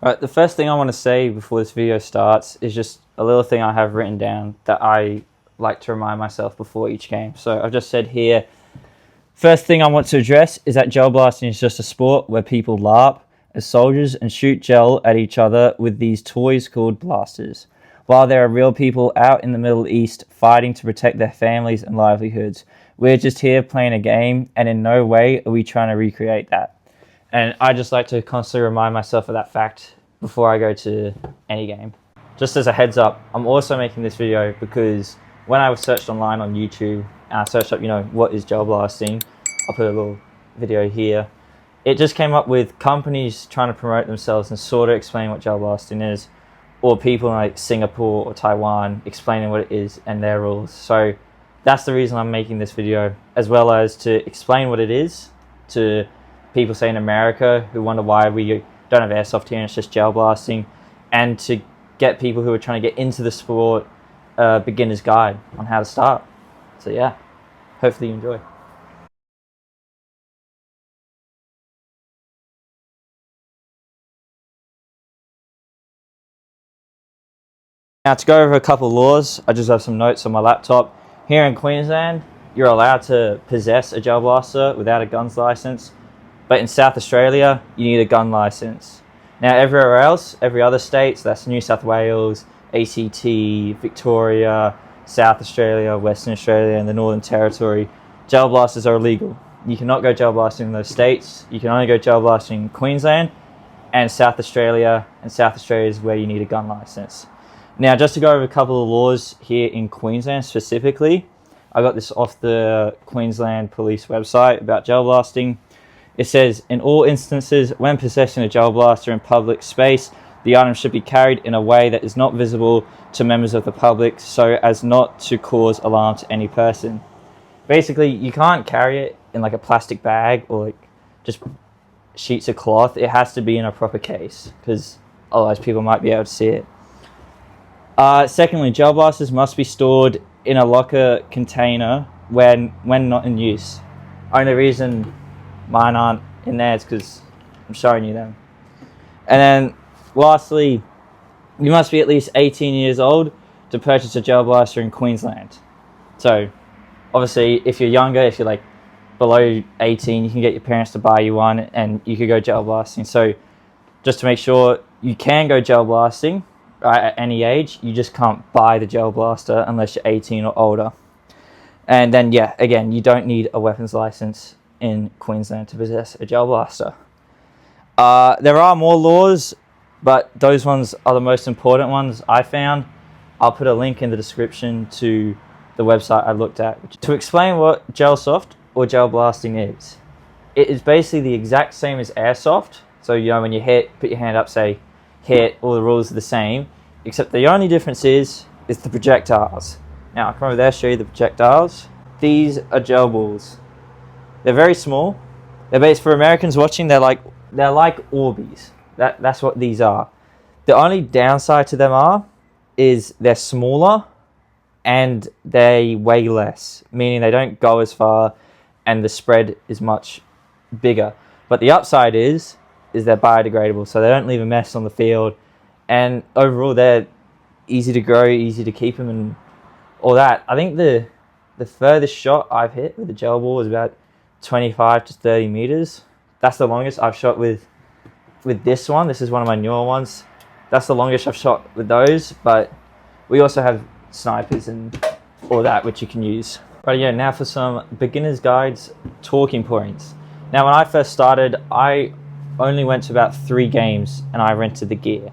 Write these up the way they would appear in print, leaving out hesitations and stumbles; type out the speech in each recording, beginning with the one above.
Right, the first thing I want to say before this video starts is just a little thing I have written down that I like to remind myself before each game. So I've just said here, first thing I want to address is that gel blasting is just a sport where people LARP as soldiers and shoot gel at each other with these toys called blasters, while there are real people out in the Middle East fighting to protect their families and livelihoods. We're just here playing a game, and in no way are we trying to recreate that. And I just like to constantly remind myself of that fact before I go to any game. Just as a heads up, I'm also making this video because when I was searched online on YouTube and I searched up, what is gel blasting, I'll put a little video here. It just came up with companies trying to promote themselves and sort of explain what gel blasting is, or people in like Singapore or Taiwan explaining what it is and their rules. So that's the reason I'm making this video, as well as to explain what it is to people, say in America, who wonder why we don't have airsoft here and it's just gel blasting, and to get people who are trying to get into the sport a beginner's guide on how to start. So yeah, hopefully you enjoy. Now, to go over a couple of laws, I just have some notes on my laptop. Here in Queensland, you're allowed to possess a gel blaster without a guns license. But in South Australia, you need a gun license. Now everywhere else, every other state, so that's New South Wales, ACT, Victoria, South Australia, Western Australia, and the Northern Territory, gel blasters are illegal. You cannot go gel blasting in those states. You can only go gel blasting in Queensland and South Australia is where you need a gun license. Now, just to go over a couple of laws here in Queensland specifically, I got this off the Queensland Police website about gel blasting. It says, in all instances, when possessing a gel blaster in public space, the item should be carried in a way that is not visible to members of the public so as not to cause alarm to any person. Basically, you can't carry it in like a plastic bag or like just sheets of cloth. It has to be in a proper case because otherwise people might be able to see it. Secondly, gel blasters must be stored in a locker container when not in use. Only reason mine aren't in there is because I'm showing you them. And then lastly, you must be at least 18 years old to purchase a gel blaster in Queensland. So obviously if you're younger, if you're like below 18, you can get your parents to buy you one and you could go gel blasting. So just to make sure, you can go gel blasting right, at any age. You just can't buy the gel blaster unless you're 18 or older. And then yeah, again, you don't need a weapons license in Queensland to possess a gel blaster. There are more laws, but those ones are the most important ones I found. I'll put a link in the description to the website I looked at. To explain what Gelsoft or gel blasting is, it is basically the exact same as airsoft. So when you hit, put your hand up, say hit, all the rules are the same, except the only difference is the projectiles. Now I'll come over there, show you the projectiles. These are gel balls. They're very small. They're based, for Americans watching, they're like Orbeez. That's what these are. The only downside to them is they're smaller and they weigh less, meaning they don't go as far and the spread is much bigger. But the upside is they're biodegradable, so they don't leave a mess on the field, and overall they're easy to grow, easy to keep them, and all that. I think the furthest shot I've hit with a gel ball is about 25 to 30 meters. That's the longest I've shot with this one. This is one of my newer ones. That's the longest I've shot with those, but we also have snipers and all that which you can use. Right, yeah, now for some beginner's guides talking points. Now when I first started, I only went to about 3 games and I rented the gear,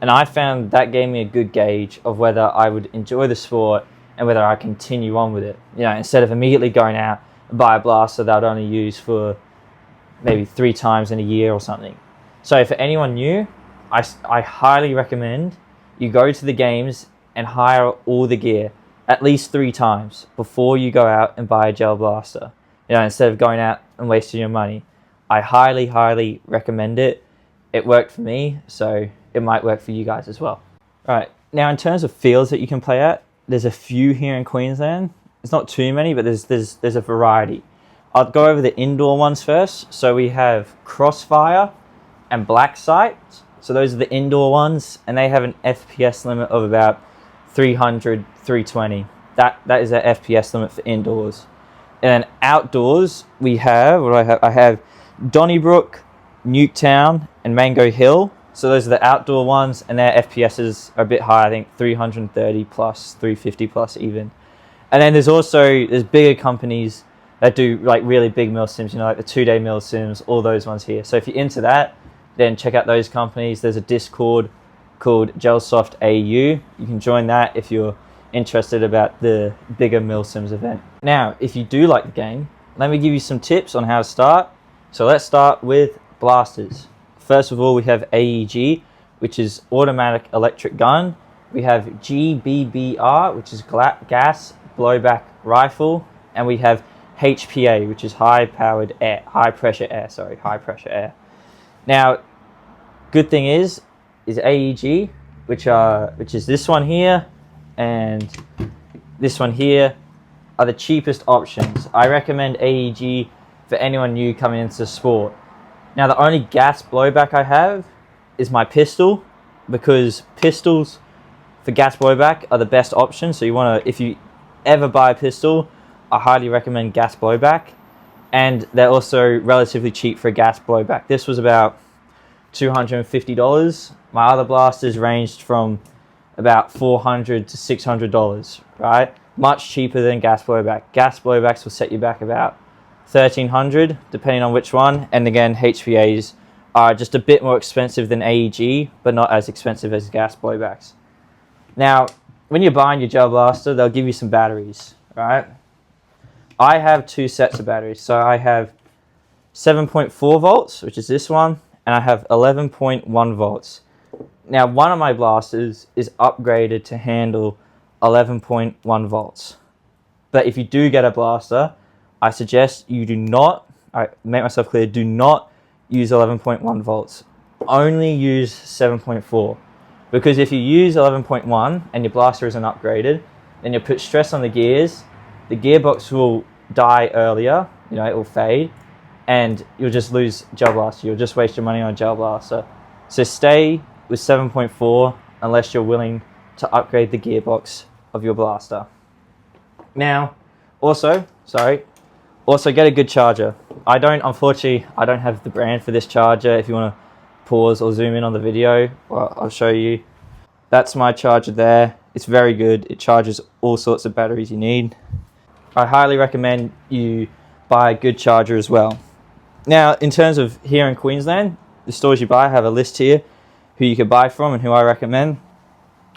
and I found that gave me a good gauge of whether I would enjoy the sport and whether I continue on with it. Instead of immediately going out and buy a blaster that I'd only use for maybe 3 times in a year or something. So for anyone new, I highly recommend you go to the games and hire all the gear at least 3 times before you go out and buy a gel blaster. Instead of going out and wasting your money. I highly, highly recommend it. It worked for me, so it might work for you guys as well. Right, now in terms of fields that you can play at, there's a few here in Queensland. It's not too many, but there's a variety. I'll go over the indoor ones first. So we have Crossfire and Black Sight. So those are the indoor ones, and they have an FPS limit of about 300, 320. That is their FPS limit for indoors. And then outdoors, we have, what do I have? I have Donnybrook, Newtown, and Mango Hill. So those are the outdoor ones, and their FPSs are a bit higher, I think 330 plus, 350 plus even. And then there's bigger companies that do like really big mil sims, you know, like the 2-day mil sims, all those ones here. So if you're into that, then check out those companies. There's a Discord called Gelsoft AU. You can join that if you're interested about the bigger mil sims event. Now, if you do like the game, let me give you some tips on how to start. So let's start with blasters. First of all, we have AEG, which is automatic electric gun. We have GBBR, which is gas blowback rifle, and we have HPA, which is high pressure air. Now, good thing is AEG, which is this one here and this one here, are the cheapest options. I recommend AEG for anyone new coming into the sport. Now, the only gas blowback I have is my pistol, because pistols for gas blowback are the best option. So if you ever buy a pistol, I highly recommend gas blowback, and they're also relatively cheap for a gas blowback. This was about $250. My other blasters ranged from about $400 to $600, right? Much cheaper than gas blowback. Gas blowbacks will set you back about $1,300, depending on which one. And again, HPAs are just a bit more expensive than AEG, but not as expensive as gas blowbacks. Now, when you're buying your gel blaster, they'll give you some batteries, right? I have 2 sets of batteries. So I have 7.4 volts, which is this one, and I have 11.1 volts. Now, one of my blasters is upgraded to handle 11.1 volts. But if you do get a blaster, I suggest you do not, make myself clear, do not use 11.1 volts. Only use 7.4. Because if you use 11.1 and your blaster isn't upgraded, then you'll put stress on the gears, the gearbox will die earlier, you know, it will fade, and you'll just lose gel blaster. You'll just waste your money on a gel blaster. So stay with 7.4 unless you're willing to upgrade the gearbox of your blaster. Now, also get a good charger. Unfortunately, I don't have the brand for this charger. If you want to pause or zoom in on the video, well, I'll show you. That's my charger there. It's very good. It charges all sorts of batteries you need. I highly recommend you buy a good charger as well. Now, in terms of here in Queensland, the stores you buy, I have a list here who you can buy from and who I recommend.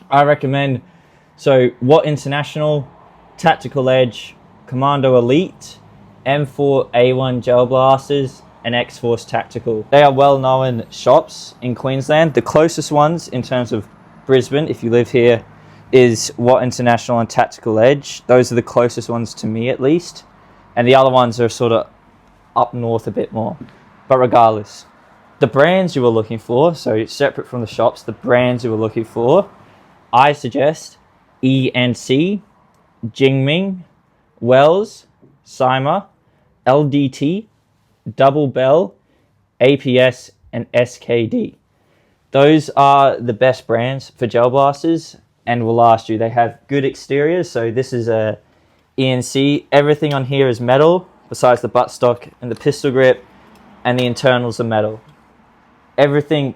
Watt International, Tactical Edge, Commando Elite, M4A1 gel blasters, and X-Force Tactical. They are well-known shops in Queensland. The closest ones in terms of Brisbane, if you live here, is Watt International and Tactical Edge. Those are the closest ones to me, at least. And the other ones are sort of up north a bit more. But regardless, the brands you were looking for, so separate from the shops, the brands you were looking for, I suggest ENC, Jingming, Wells, Cyma, LDT, Double Bell, APS, and SKD. Those are the best brands for gel blasters and will last you. They have good exteriors. So this is a ENC. Everything on here is metal besides the buttstock and the pistol grip, and the internals are metal. Everything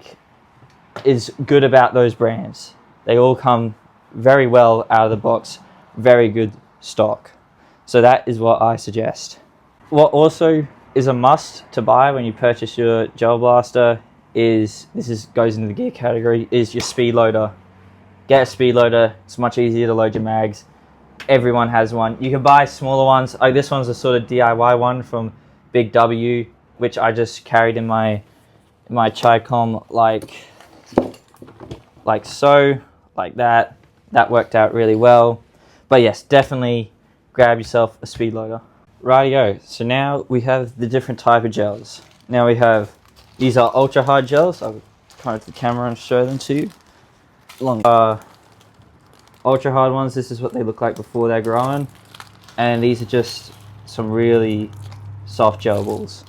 is good about those brands. They all come very well out of the box, very good stock. So that is what I suggest. What also is a must to buy when you purchase your gel blaster goes into the gear category, is your speed loader. Get a speed loader. It's much easier to load your mags. Everyone has one. You can buy smaller ones. Like this one's a sort of DIY one from Big W, which I just carried in my Chicom like so, like that. That worked out really well. But yes, definitely grab yourself a speed loader. Rightio, so now we have the different type of gels. Now we have, these are ultra hard gels. I'll point to the camera and show them to you. Ultra hard ones, this is what they look like before they're growing. And these are just some really soft gel balls.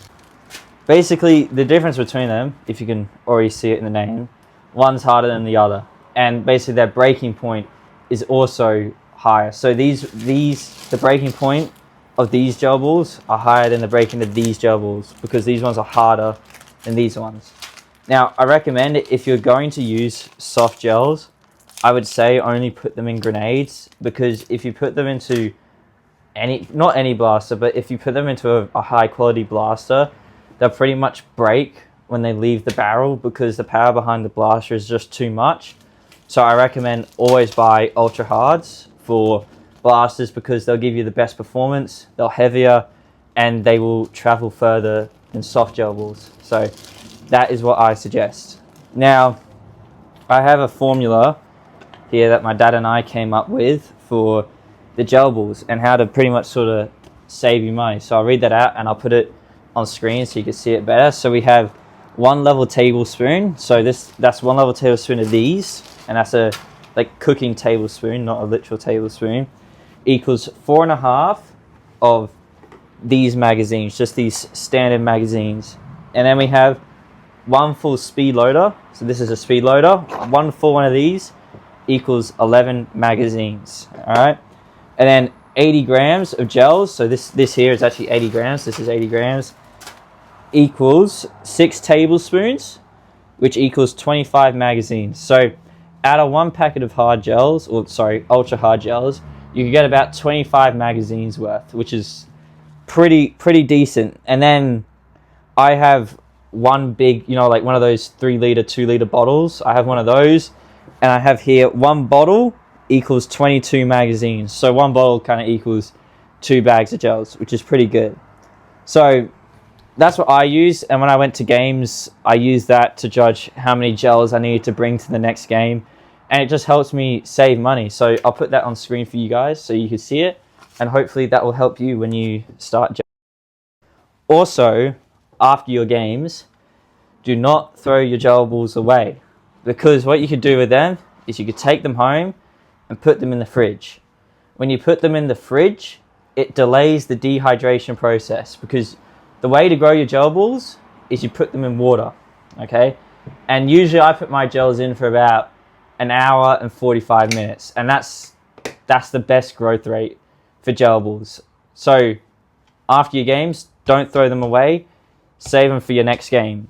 Basically, the difference between them, if you can already see it in the name, one's harder than the other, and basically their breaking point is also higher. So the breaking point of these gel balls are higher than the breaking of these gel balls, because these ones are harder than these ones. Now, I recommend it if you're going to use soft gels, I would say only put them in grenades, because if you put them into not any blaster, but if you put them into a high quality blaster, they'll pretty much break when they leave the barrel, because the power behind the blaster is just too much. So I recommend always buy ultra hards for blasters, because they'll give you the best performance, they're heavier, and they will travel further than soft gel balls. So that is what I suggest. Now, I have a formula here that my dad and I came up with for the gel balls and how to pretty much sort of save you money. So I'll read that out and I'll put it on screen so you can see it better. So we have 1 level tablespoon. So that's 1 level tablespoon of these, and that's a like cooking tablespoon, not a literal tablespoon, equals 4.5 of these magazines, just these standard magazines. And then we have 1 full speed loader. So this is a speed loader. 1 full one of these equals 11 magazines. All right. And then 80 grams of gels. So this here is actually 80 grams. This is 80 grams. Equals 6 tablespoons, which equals 25 magazines. So out of 1 packet of hard gels, or sorry, ultra hard gels, you can get about 25 magazines worth, which is pretty decent. And then I have one big, like one of those 3 liter, 2 liter bottles. I have one of those, and I have here 1 bottle equals 22 magazines. So 1 bottle kind of equals 2 bags of gels, which is pretty good. So that's what I use, and when I went to games, I used that to judge how many gels I needed to bring to the next game, and it just helps me save money. So I'll put that on screen for you guys so you can see it, and hopefully that will help you when you start gel. Also, after your games, do not throw your gel balls away, because what you could do with them is you could take them home and put them in the fridge. When you put them in the fridge, it delays the dehydration process, because the way to grow your gel balls is you put them in water, okay? And usually I put my gels in for about 1 hour and 45 minutes, and that's the best growth rate for gel balls. So after your games, don't throw them away, save them for your next game.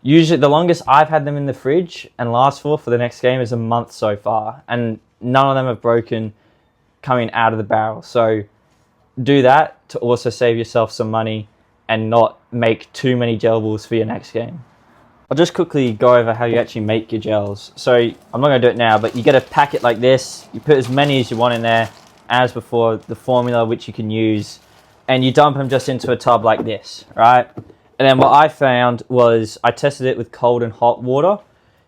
Usually the longest I've had them in the fridge and last for the next game is a month so far, and none of them have broken coming out of the barrel. So do that to also save yourself some money and not make too many gel balls for your next game. I'll just quickly go over how you actually make your gels. So I'm not going to do it now, but you get a packet like this. You put as many as you want in there, as before, the formula which you can use, and you dump them just into a tub like this, right? And then what I found was I tested it with cold and hot water.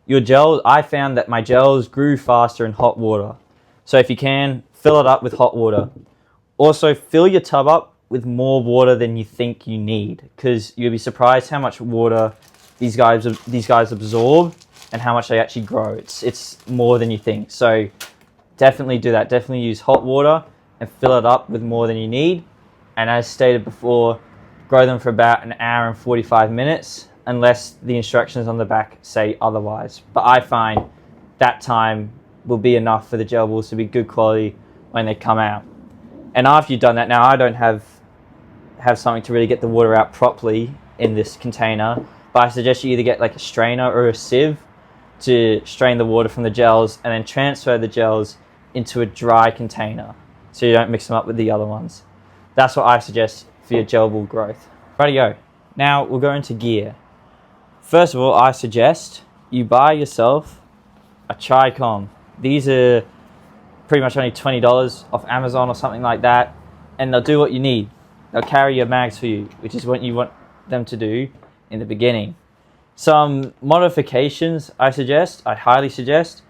Your gels, I found that my gels grew faster in hot water. So if you can, fill it up with hot water. Also, fill your tub up with more water than you think you need, because you'll be surprised how much water these guys absorb and how much they actually grow. It's more than you think. So definitely do that. Definitely use hot water and fill it up with more than you need. And as stated before, grow them for about 1 hour and 45 minutes, unless the instructions on the back say otherwise. But I find that time will be enough for the gel balls to be good quality when they come out. And after you've done that, now I don't have something to really get the water out properly in this container, but I suggest you either get like a strainer or a sieve to strain the water from the gels, and then transfer the gels into a dry container so you don't mix them up with the other ones. That's what I suggest for your gel ball growth. Rightio. Now we'll go into gear. First of all, I suggest you buy yourself a Tri-Com. These are pretty much only $20 off Amazon or something like that, and they'll do what you need. They'll carry your mags for you, which is what you want them to do in the beginning. Some modifications I highly suggest,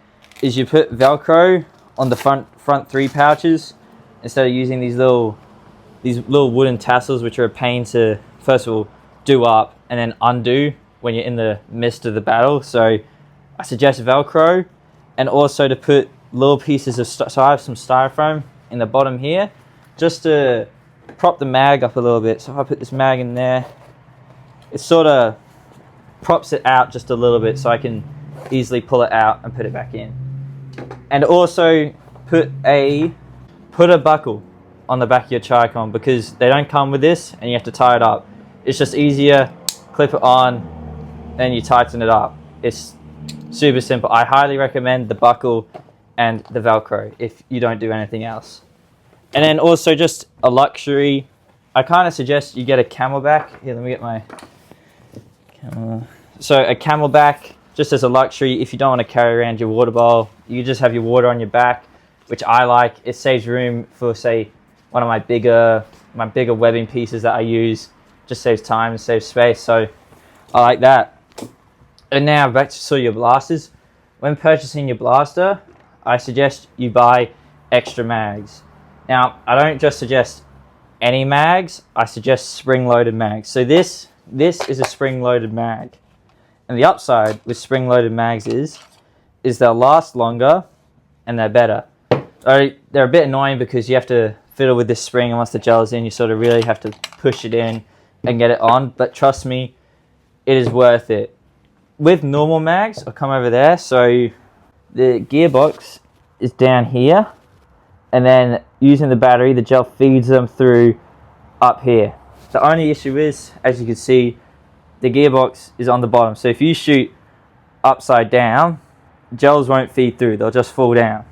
is you put Velcro on the front 3 pouches instead of using these little wooden tassels, which are a pain to, first of all, do up and then undo when you're in the midst of the battle. So I suggest Velcro, and also to put little pieces of so I have some styrofoam in the bottom here, just to prop the mag up a little bit. So if I put this mag in there, it sort of props it out just a little bit, so I can easily pull it out and put it back in. And also put a buckle on the back of your Tri-Con, because they don't come with this and you have to tie it up. It's just easier, clip it on, and you tighten it up. It's super simple. I highly recommend the buckle and the Velcro if you don't do anything else. And then also just a luxury, I kind of suggest you get a Camelback. Here, let me get my camera. So a Camelback, just as a luxury, if you don't want to carry around your water bowl, you just have your water on your back, which I like. It saves room for, say, one of my bigger webbing pieces that I use. Just saves time and saves space, so I like that. And now back to your blasters. When purchasing your blaster, I suggest you buy extra mags. Now, I don't just suggest any mags, I suggest spring-loaded mags. So this is a spring-loaded mag. And the upside with spring-loaded mags is they'll last longer and they're better. They're a bit annoying because you have to fiddle with this spring, and once the gel's in, you sort of really have to push it in and get it on. But trust me, it is worth it. With normal mags, I'll come over there. So the gearbox is down here, and then using the battery, the gel feeds them through up here. The only issue is, as you can see, the gearbox is on the bottom. So if you shoot upside down, gels won't feed through, they'll just fall down.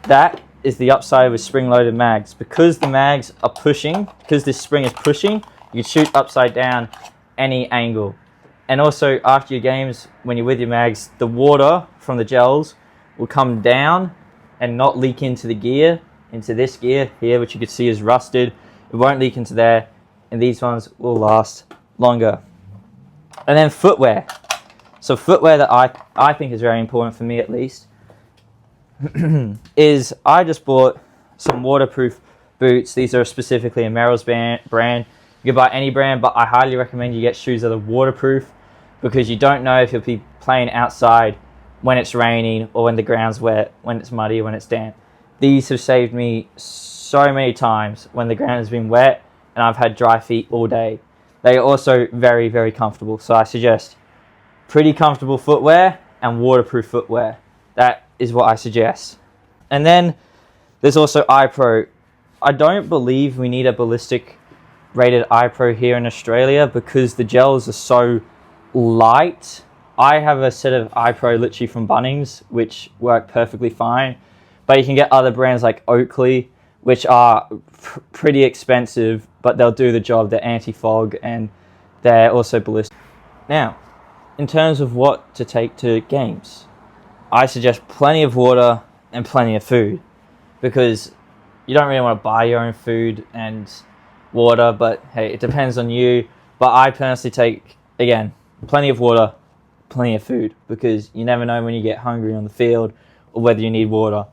That is the upside with spring-loaded mags. Because the mags are pushing, because this spring is pushing, you can shoot upside down any angle. And also, after your games, when you're with your mags, the water from the gels will come down and not leak into the gear, into this gear here, which you can see is rusted. It won't leak into there, and these ones will last longer. And then footwear. So footwear that I think is very important, for me at least, is I just bought some waterproof boots. These are specifically a Merrell's brand. You can buy any brand, but I highly recommend you get shoes that are waterproof, because you don't know if you'll be playing outside when it's raining or when the ground's wet, when it's muddy, when it's damp. These have saved me so many times when the ground has been wet and I've had dry feet all day. They are also very, very comfortable. So I suggest pretty comfortable footwear and waterproof footwear. That is what I suggest. And then there's also Eyepro. I don't believe we need a ballistic rated Eyepro here in Australia because the gels are so light. I have a set of Eyepro literally from Bunnings, which work perfectly fine. But you can get other brands like Oakley, which are pretty expensive, but they'll do the job. They're anti-fog and they're also ballistic. Now, in terms of what to take to games, I suggest plenty of water and plenty of food, because you don't really want to buy your own food and water, but hey, it depends on you. But I personally take, again, plenty of water, plenty of food, because you never know when you get hungry on the field or whether you need water.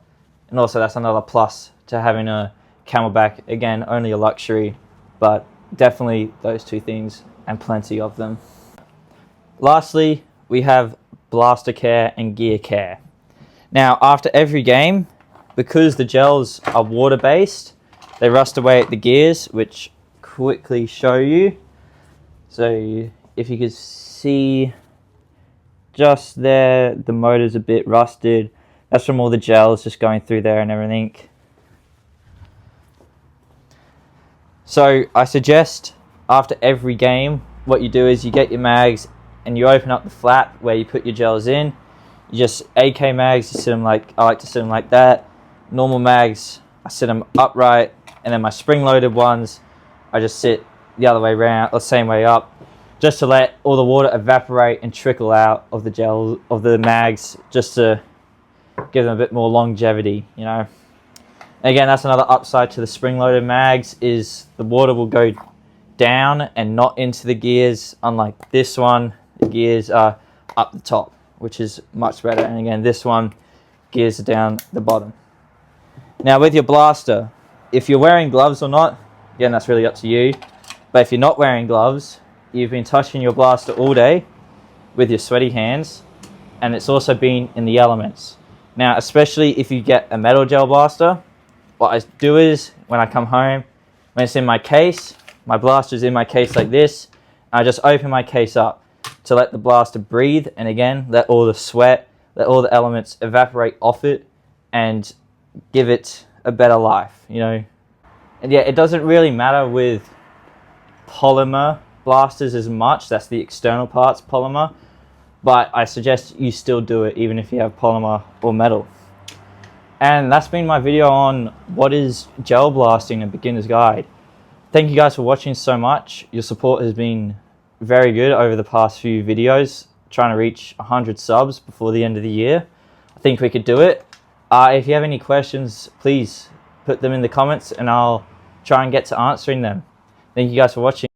And also that's another plus to having a Camelback. Again, only a luxury, but definitely those two things and plenty of them. Lastly, we have blaster care and gear care. Now, after every game, because the gels are water-based, they rust away at the gears, which quickly show you. So if you could see just there, the motor's a bit rusted. That's from all the gels just going through there and everything. So I suggest after every game, what you do is you get your mags and you open up the flap where you put your gels in. You just, AK mags, you sit them like, I like to sit them like that. Normal mags, I sit them upright, and then my spring-loaded ones, I just sit the other way around, or same way up, just to let all the water evaporate and trickle out of the gel, of the mags, just to give them a bit more longevity, you know. And again, that's another upside to the spring-loaded mags, is the water will go down and not into the gears, unlike this one, the gears are up the top, which is much better. And again, this one, gears are down the bottom. Now with your blaster, if you're wearing gloves or not, again, that's really up to you. But if you're not wearing gloves, you've been touching your blaster all day with your sweaty hands, and it's also been in the elements. Now, especially if you get a metal gel blaster, what I do is, when I come home, when it's in my case, my blaster's in my case like this, I just open my case up. to let the blaster breathe, and again, let all the sweat, let all the elements evaporate off it and give it a better life, you know. And yeah, it doesn't really matter with polymer blasters as much. That's the external parts, polymer. But I suggest you still do it even if you have polymer or metal. And that's been my video on what is gel blasting, a beginner's guide. Thank you guys for watching so much. Your support has been very good over the past few videos. Trying to reach 100 subs before the end of the year. I think we could do it. If you have any questions, please put them in the comments and I'll try and get to answering them. Thank you guys for watching.